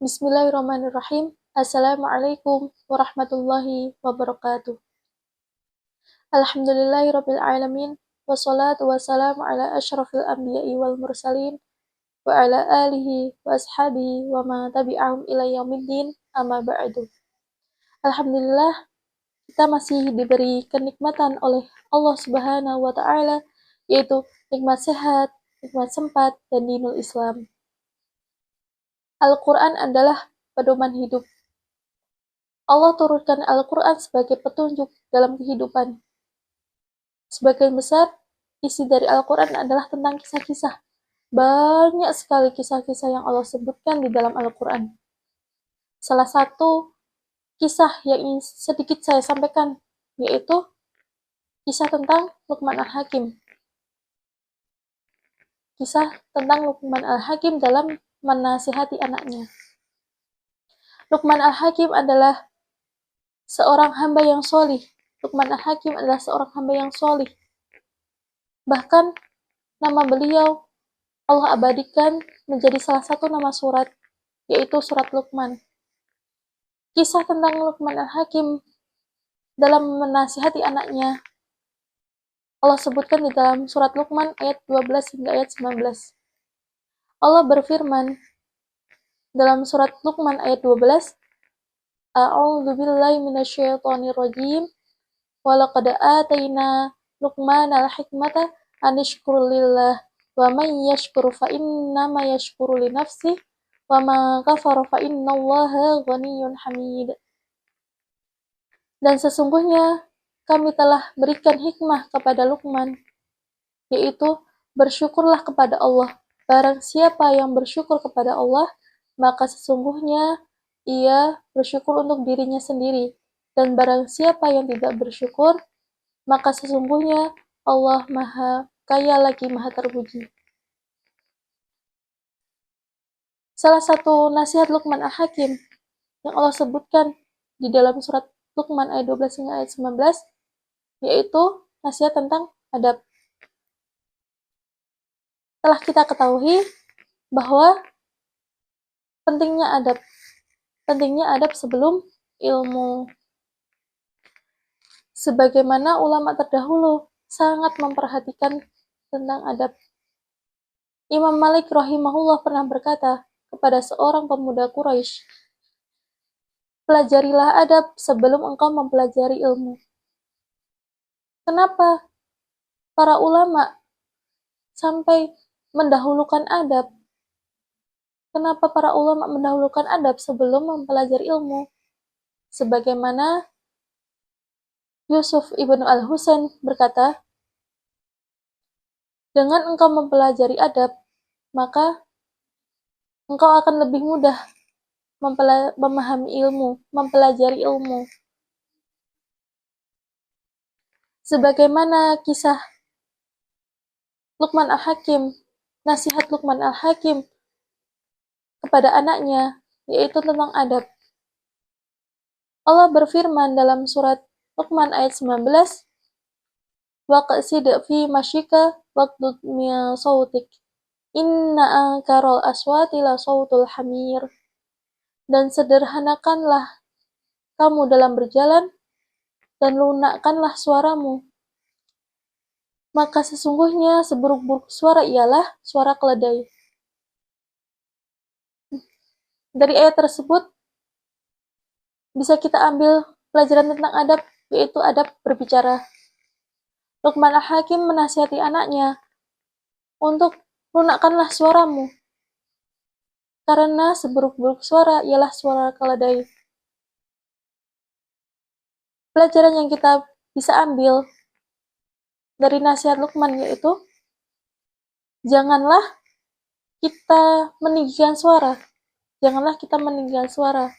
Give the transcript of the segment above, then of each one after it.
Bismillahirrahmanirrahim. Assalamualaikum warahmatullahi wabarakatuh. Alhamdulillahirabbil alamin wassalatu wassalamu ala asyrafil anbiya'i wal mursalin wa ala alihi wa ashabihi wa ma tabi'ahum ila yaumiddin amma ba'du. Alhamdulillah, kita masih diberi kenikmatan oleh Allah Subhanahu wa taala, yaitu nikmat sehat, nikmat sempat, dan dinul Islam. Al-Quran adalah pedoman hidup. Allah turunkan Al-Quran sebagai petunjuk dalam kehidupan. Sebagian besar, isi dari Al-Quran adalah tentang kisah-kisah. Banyak sekali kisah-kisah yang Allah sebutkan di dalam Al-Quran. Salah satu kisah yang ingin sedikit saya sampaikan, yaitu kisah tentang Luqman Al-Hakim. Kisah tentang Luqman Al-Hakim dalam menasihati anaknya. Luqman Al-Hakim adalah seorang hamba yang sholih. Luqman Al-Hakim adalah seorang hamba yang sholih. Bahkan nama beliau Allah abadikan menjadi salah satu nama surat, yaitu surat Luqman. Kisah tentang Luqman Al-Hakim dalam menasihati anaknya Allah sebutkan di dalam surat Luqman ayat 12 hingga ayat 19. Allah berfirman dalam surat Luqman ayat 12, A'udzu billahi minasyaitonir rajim. Wa laqad atayna Luqmanal hikmata an yashkur lillah wa man yashkur fa innama yashkuru li nafsihi wa ma ghafara fa innallaha ghaniyyun hamid. Dan sesungguhnya kami telah berikan hikmah kepada Luqman, yaitu bersyukurlah kepada Allah. Barang siapa yang bersyukur kepada Allah, maka sesungguhnya ia bersyukur untuk dirinya sendiri. Dan barang siapa yang tidak bersyukur, maka sesungguhnya Allah Maha Kaya lagi Maha Terpuji. Salah satu nasihat Luqman Al-Hakim yang Allah sebutkan di dalam surat Luqman ayat 12 hingga ayat 19, yaitu nasihat tentang adab. Telah kita ketahui bahwa pentingnya adab sebelum ilmu. Sebagaimana ulama terdahulu sangat memperhatikan tentang adab. Imam Malik rahimahullah pernah berkata kepada seorang pemuda Quraisy, pelajarilah adab sebelum engkau mempelajari ilmu. Kenapa para ulama sampai mendahulukan adab? Kenapa para ulama mendahulukan adab sebelum mempelajari ilmu? Sebagaimana Yusuf ibnu al-Husain berkata, dengan engkau mempelajari adab, maka engkau akan lebih mudah memahami ilmu, mempelajari ilmu. Sebagaimana kisah Luqman Al-Hakim, nasihat Luqman Al-Hakim kepada anaknya, yaitu tentang adab. Allah berfirman dalam surat Luqman ayat 19, waqsid fi masyika waqdud min sautik inna ankaral aswati la sautul hamir. Dan sederhanakanlah kamu dalam berjalan dan lunakkanlah suaramu, maka sesungguhnya seburuk-buruk suara ialah suara keledai. Dari ayat tersebut bisa kita ambil pelajaran tentang adab, yaitu adab berbicara. Luqman Al-Hakim menasihati anaknya untuk lunakkanlah suaramu, karena seburuk-buruk suara ialah suara keledai. Pelajaran yang kita bisa ambil dari nasihat Luqman yaitu janganlah kita meninggikan suara. Janganlah kita meninggikan suara.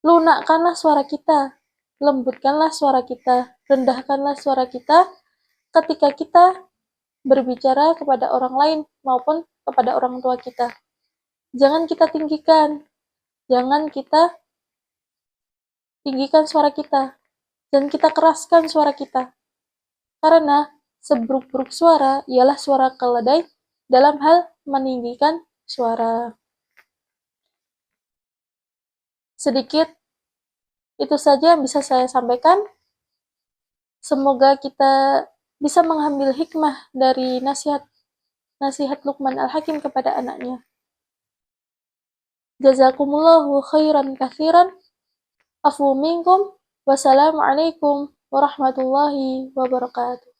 Lunakkanlah suara kita. Lembutkanlah suara kita. Rendahkanlah suara kita ketika kita berbicara kepada orang lain maupun kepada orang tua kita. Jangan kita tinggikan. Jangan kita tinggikan suara kita. Dan kita keraskan suara kita. Karena seburuk-buruk suara ialah suara keledai dalam hal meninggikan suara. sedikit itu saja yang bisa saya sampaikan. Semoga kita bisa mengambil hikmah dari nasihat Luqman Al-Hakim kepada anaknya. Jazakumullahu khairan katsiran. Afu minkum. Wassalamualaikum warahmatullahi wabarakatuh.